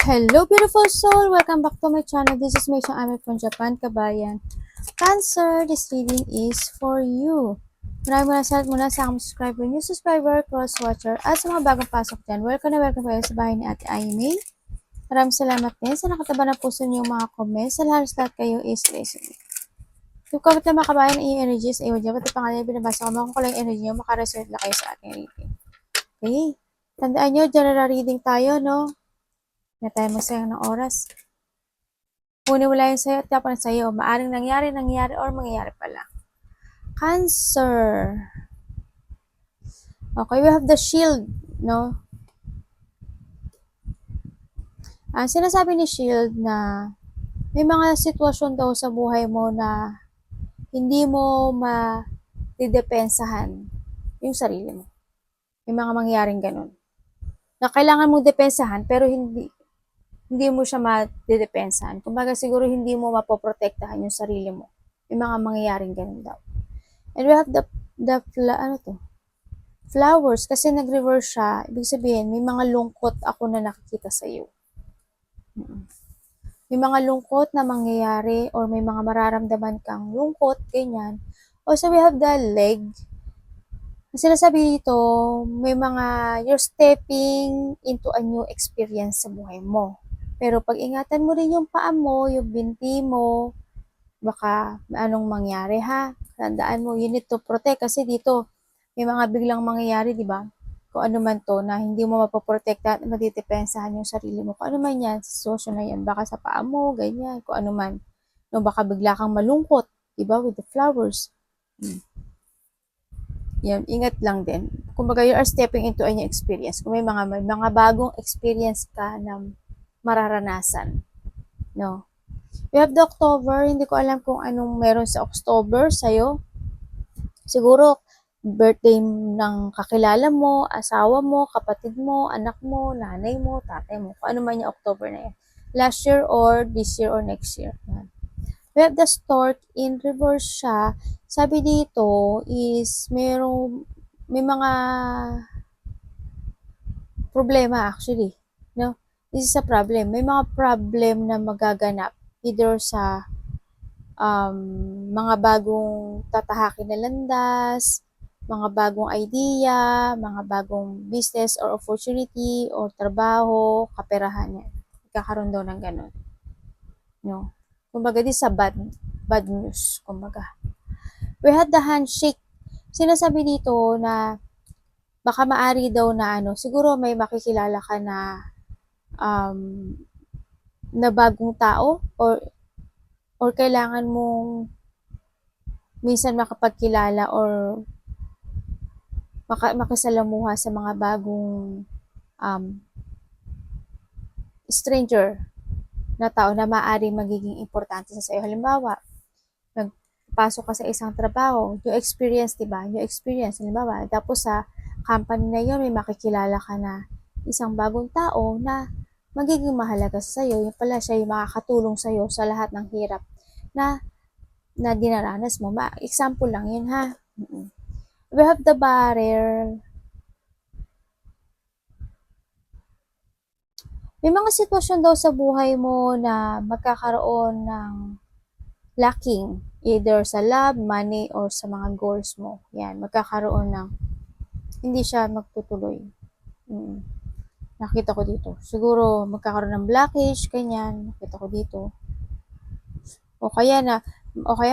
Hello, beautiful soul! Welcome back to my channel. This is Mei Chang Ame from Japan, Kabayan. Cancer, this reading is for you. Maraming salamat muna sa aking subscriber, new subscriber, cross-watcher, at sa mga bagong pasok dyan. Welcome na welcome kayo sa bahay ni Ate Aimee. Maraming salamat din sa nakataba na puso niyo mga comments. Sa lahat kayo is listening. Yung comment na mga kabayan, yung energies, ayaw dyan. Pati pangalan, binabasa ko, makukulang yung energy nyo, makareserve na kayo sa ating reading. Okay? Tandaan nyo, general reading tayo, no? Na tayo magsayang ng oras. Kung wala yung sayo at tapos na sayo, maaring nangyari, or mangyayari pala. Cancer. Okay, we have the shield, no? Ang sinasabi ni shield na may mga sitwasyon daw sa buhay mo na hindi mo ma-depensahan yung sarili mo. May mga mangyaring ganun. Na kailangan mong depensahan pero hindi mo siya ma-depensahan. Kumbaga siguro hindi mo mapoprotektahan yung sarili mo. May mga mangyayaring ganun daw. And we have the flowers, kasi nag-reverse siya. Ibig sabihin, may mga lungkot ako na nakikita sa iyo. May mga lungkot na mangyayari or may mga mararamdaman kang lungkot, ganyan. Also, we have the leg. Sinasabi dito, may mga you're stepping into a new experience sa buhay mo. Pero pag ingatan mo rin yung paa mo, yung binti mo, baka anong mangyari ha. Tandaan mo, you need to protect kasi dito may mga biglang mangyayari, di ba? Kung ano man to na hindi mo mapoprotekta at madidepensahan yung sarili mo. Kung ano man yan, sa sitwasyon na yan, baka sa paa mo, ganyan, kung ano man. No, baka bigla kang malungkot, di ba, with the flowers. Yan, ingat lang din. Kumbaga, you are stepping into a new experience. Kung may mga bagong experience ka na mararanasan. No? We have the October. Hindi ko alam kung anong meron sa October sa'yo. Siguro, birthday ng kakilala mo, asawa mo, kapatid mo, anak mo, nanay mo, tatay mo. Kung ano man yung October na yan. Last year or this year or next year. Yan. We have the stork in reverse siya. Sabi dito is may mga problema actually. No? This is a problem. May mga problem na magaganap either sa mga bagong tatahakin na landas, mga bagong idea, mga bagong business or opportunity or trabaho, kaperahan yan. Ikakaroon daw ng ganun. No? Kumbaga, this is a bad news. Kumbaga. We had the handshake. Sinasabi dito na baka maari daw na siguro may makikilala ka na na bagong tao or kailangan mong minsan makapagkilala or makisalamuha sa mga bagong stranger na tao na maaaring magiging importante sa iyo. Halimbawa, nagpasok ka sa isang trabaho, yung experience, diba? Yung experience, halimbawa, tapos sa company na yun, may makikilala ka na isang bagong tao na magiging mahalaga sa iyo. Yung pala siya yung makakatulong sa iyo sa lahat ng hirap na dinaranas mo. Example lang yun, ha? We have the barrier. May mga sitwasyon daw sa buhay mo na magkakaroon ng lacking, either sa love, money, or sa mga goals mo. Yan, magkakaroon ng hindi siya magtutuloy. Nakita ko dito. Siguro magkakaroon ng blockage, ganyan. Nakita ko dito. O kaya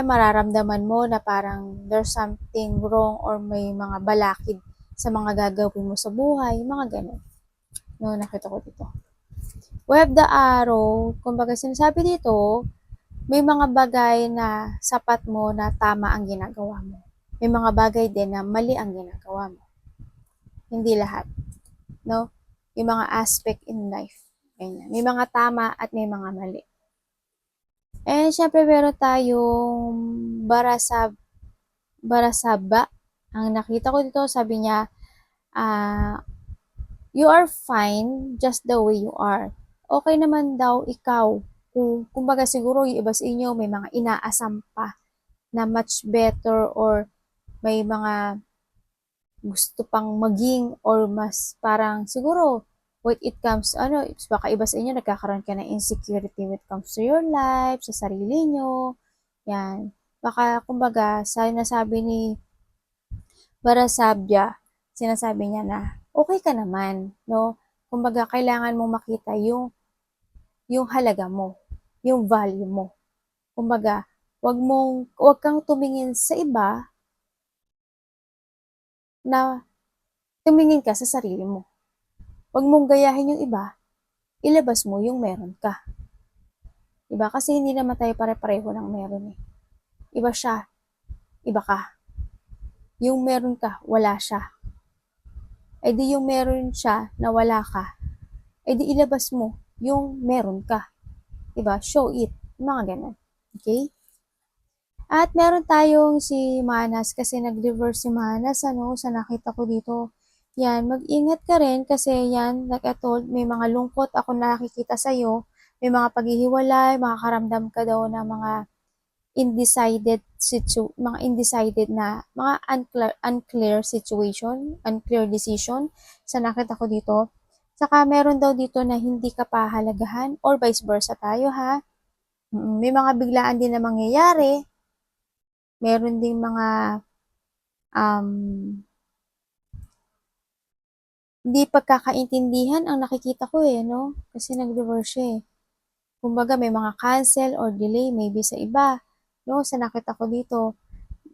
mararamdaman mo na parang there's something wrong or may mga balakid sa mga gagawin mo sa buhay, mga ganun. No, nakita ko dito. We have the arrow. Kumbaga sinasabi dito, may mga bagay na sapat mo na tama ang ginagawa mo. May mga bagay din na mali ang ginagawa mo. Hindi lahat. No? Yung mga aspect in life. Ganyan. May mga tama at may mga mali. And syempre meron tayong barasaba. Ang nakita ko dito, sabi niya, you are fine just the way you are. Okay naman daw ikaw. Kumbaga siguro yung iba sa inyo may mga inaasam pa na much better or may mga gusto pang maging or mas parang siguro when it comes, baka iba sa inyo, nagkakaroon ka ng insecurity when it comes to your life, sa sarili nyo. Yan. Baka, kumbaga, nasabi ni Barasabya, sinasabi niya na, okay ka naman, no? Kumbaga, kailangan mo makita yung halaga mo, yung value mo. Kumbaga, wag kang tumingin sa iba na tumingin ka sa sarili mo. Wag mong gayahin yung iba, ilabas mo yung meron ka. Diba? Kasi hindi naman tayo pare-pareho ng meron eh. Iba siya, iba ka. Yung meron ka, wala siya. E di yung meron siya na wala ka, e di ilabas mo yung meron ka. Diba? Show it. Mga ganun. Okay? At meron tayong si Manas kasi nag-reverse si Manas sa nakita ko dito. Yan, mag-ingat ka rin kasi yan, like I told, may mga lungkot ako nakikita sa'yo, may mga paghihiwalay, makakaramdam ka daw ng mga indecided na, mga unclear situation, unclear decision sa nakita ko dito. Saka meron daw dito na hindi ka pahalagahan or vice versa tayo ha. May mga biglaan din na mangyayari. Meron ding mga um, hindi pagkakaintindihan ang nakikita ko no? Kasi nag-reverse siya eh. Kumbaga may mga cancel or delay maybe sa iba, no? Sa nakita ko dito.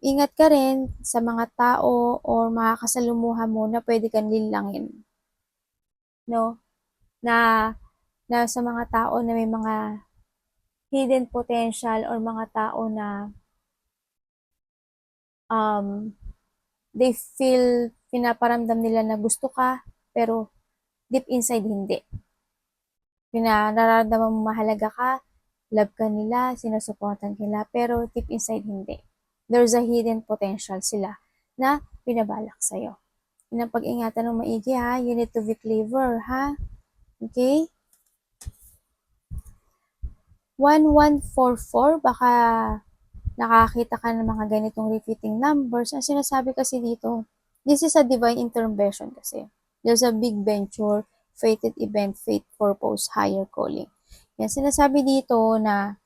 Ingat ka rin sa mga tao or mga kasalumuha mo na pwede kang linlangin, no? Na sa mga tao na may mga hidden potential or mga tao na they feel, pinaparamdam nila na gusto ka, pero deep inside hindi. Nararamdaman mo mahalaga ka, love ka nila, sinusuportan nila, pero deep inside hindi. There's a hidden potential sila na pinabalak sa'yo. Yun ang pag-ingatan ng maigi ha. You need to be clever ha. Okay? 1144, baka nakakita ka ng mga ganitong repeating numbers. Ang sinasabi kasi dito, this is a divine intervention kasi. There's a big venture, fated event, fate, purpose, higher calling. Yan, sinasabi dito na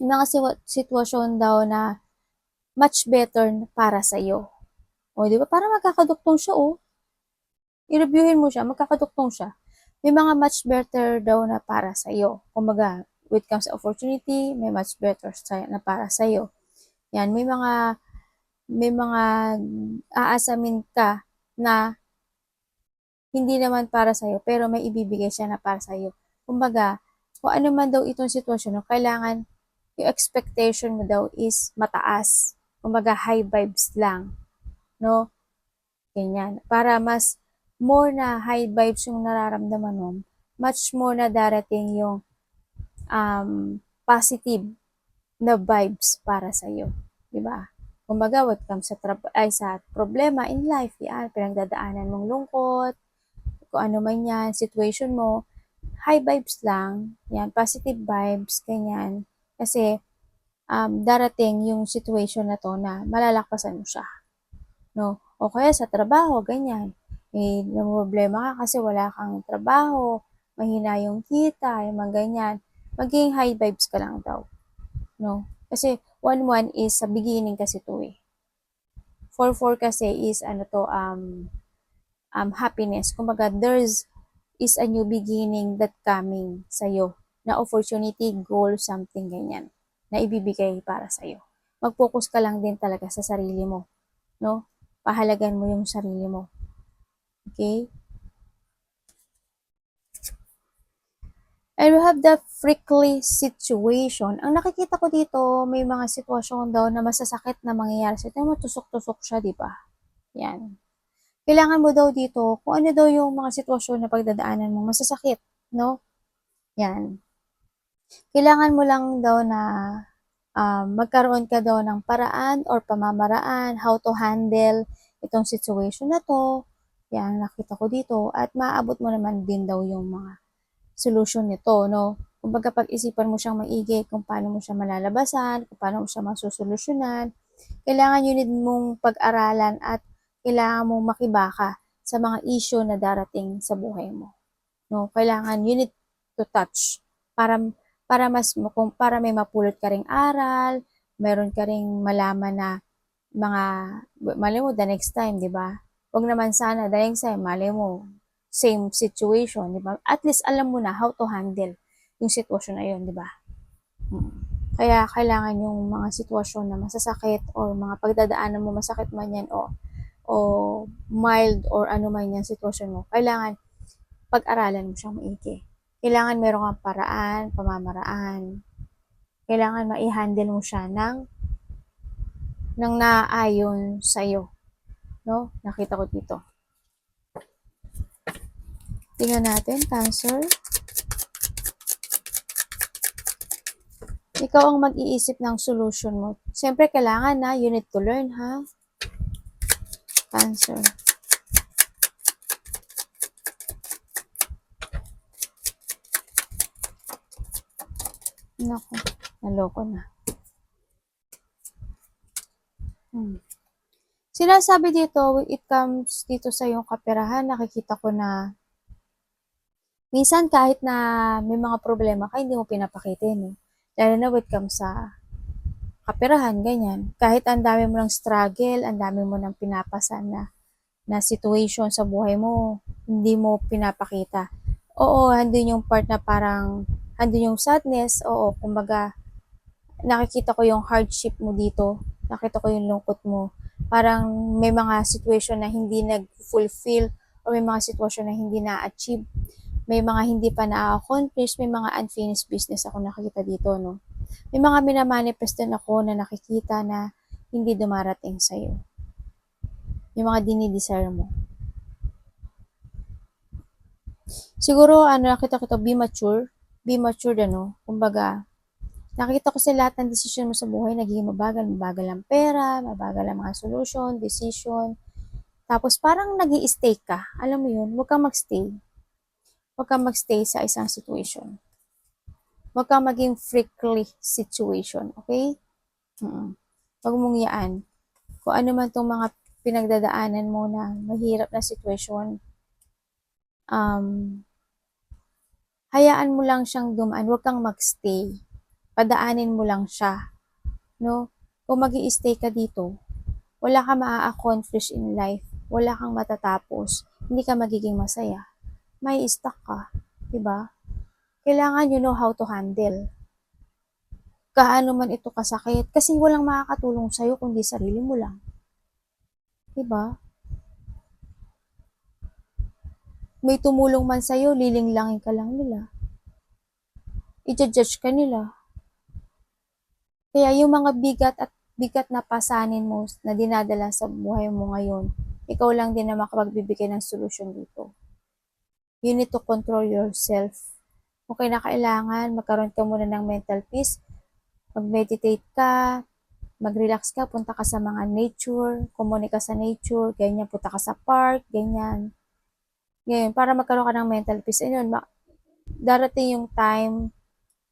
mga sitwasyon daw na much better para sa'yo. O, di ba? Para magkakaduktong siya, I-reviewin mo siya, magkakaduktong siya. May mga much better daw na para sa'yo. Kumbaga, when it comes to opportunity, may much better na para sa'yo. Yan, may mga aasamin ka na hindi naman para sa'yo, pero may ibibigay siya na para sa'yo. Kumbaga, kung ano man daw itong sitwasyon, kailangan yung expectation mo daw is mataas. Kumbaga, high vibes lang. No? Ganyan. Para mas more na high vibes yung nararamdaman mo, much more na darating yung positive na vibes para sa'yo. Diba? Kumbaga, what comes sa problema in life, yan, pinagdadaanan mong lungkot, kung ano man yan, situation mo, high vibes lang, yan, positive vibes, ganyan. Kasi, darating yung situation na to na malalakpasan mo siya. No? O kaya sa trabaho, ganyan. Problema ka kasi wala kang trabaho, mahina yung kita, yung mga ganyan. Maging high vibes ka lang daw. No? Kasi 1-1 is sa beginning kasi to eh. 4-4 kasi is happiness. Kumbaga, there's is a new beginning that coming sa'yo. Na opportunity, goal, something ganyan. Na ibibigay para sa'yo. Mag-focus ka lang din talaga sa sarili mo. No? Pahalagan mo yung sarili mo. Okay? And we have the prickly situation. Ang nakikita ko dito, may mga sitwasyon daw na masasakit na mangyayari. So, ito mo, tusok-tusok siya, di ba? Yan. Kailangan mo daw dito, kung ano daw yung mga sitwasyon na pagdadaanan mo, masasakit, no? Yan. Kailangan mo lang daw na magkaroon ka daw ng paraan or pamamaraan, how to handle itong situation na to. Yan, nakita ko dito. At maaabot mo naman din daw yung mga solution nito, no? Kumbaga pag-isipan mo siyang maigi kung paano mo siya malalabasan, kung paano mo siya masusolusyonan. Kailangan yun din mong pag-aralan at kailangan mong makibaka sa mga issue na darating sa buhay mo. no? Kailangan you need to touch para para may mapulot ka ring aral, meron ka ring malaman na mga malay mo the next time, 'di ba? Wag naman sana the next time, malay mo same situation, 'di ba? At least alam mo na how to handle yung sitwasyon na yun, 'di ba? Kaya kailangan yung mga sitwasyon na masasakit or mga pagdadaanan mo masakit man yan o mild or ano man yan sitwasyon mo, kailangan pag-aralan mo siyang maigi. Kailangan meron kang paraan, pamamaraan. Kailangan ma-handle mo siya ng naaayon sa'yo. No? Nakita ko dito. Tingnan natin, Cancer. Ikaw ang mag-iisip ng solution mo. Siyempre, kailangan na, you need to learn, ha? Cancer. Naku, naloko na. Sinasabi dito, when it comes dito sa yung kaperahan, nakikita ko na minsan kahit na may mga problema ka, hindi mo pinapakitin. Lalo na when it comes sa kaperahan, ganyan. Kahit ang dami mo ng struggle, ang dami mo ng pinapasan na situation sa buhay mo, hindi mo pinapakita. Oo, andun yung part na parang, andun yung sadness, oo, kumbaga, nakikita ko yung hardship mo dito, nakita ko yung lungkot mo. Parang may mga situation na hindi nag-fulfill or may mga situation na hindi na-achieve. May mga hindi pa na-accomplish, may mga unfinished business ako nakikita dito, no? May mga minamanifest din ako na nakikita na hindi dumarating sa'yo. Yung mga dinidesire mo. Siguro, nakita ko to, be mature. Be mature, kumbaga, nakita ko sa lahat ng desisyon mo sa buhay, nagiging mabagal ang pera, mabagal ang mga solution, decision. Tapos parang nag-i-stay ka. Alam mo yun, huwag kang mag-stay. Huwag kang mag-stay sa isang situation. Huwag kang maging freakly situation, okay? Huwag mong yaan. Kung ano man itong mga pinagdadaanan mo na mahirap na situation, hayaan mo lang siyang dumaan. Huwag kang mag-stay. Padaanin mo lang siya. No? Kung mag-i-stay ka dito, wala kang maa-accomplish in life. Wala kang matatapos. Hindi ka magiging masaya. May stuck ka. Diba? Kailangan you know how to handle. Kaano man ito kasakit. Kasi walang makakatulong sa'yo kundi sarili mo lang. Diba? May tumulong man sa'yo, lilinglangin ka lang nila. I-judge ka nila. Kaya yung mga bigat na pasanin mo na dinadala sa buhay mo ngayon, ikaw lang din na makapagbibigay ng solusyon dito. You need to control yourself. Kung kailangan, magkaroon ka muna ng mental peace, mag-meditate ka, mag-relax ka, punta ka sa mga nature, kumunika sa nature, ganyan, punta ka sa park, ganyan. Ngayon, para magkaroon ka ng mental peace, ayun, darating yung time,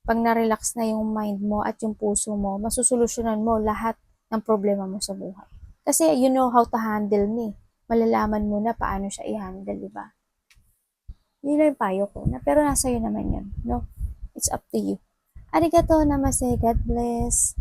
pag na-relax na yung mind mo at yung puso mo, masusolusyonan mo lahat ng problema mo sa buhay. Kasi you know how to handle me. Malalaman mo na paano siya i-handle, di ba? Yun lang yung payo ko. Pero nasa iyo naman yun, no? It's up to you. Arigato namaste. God bless.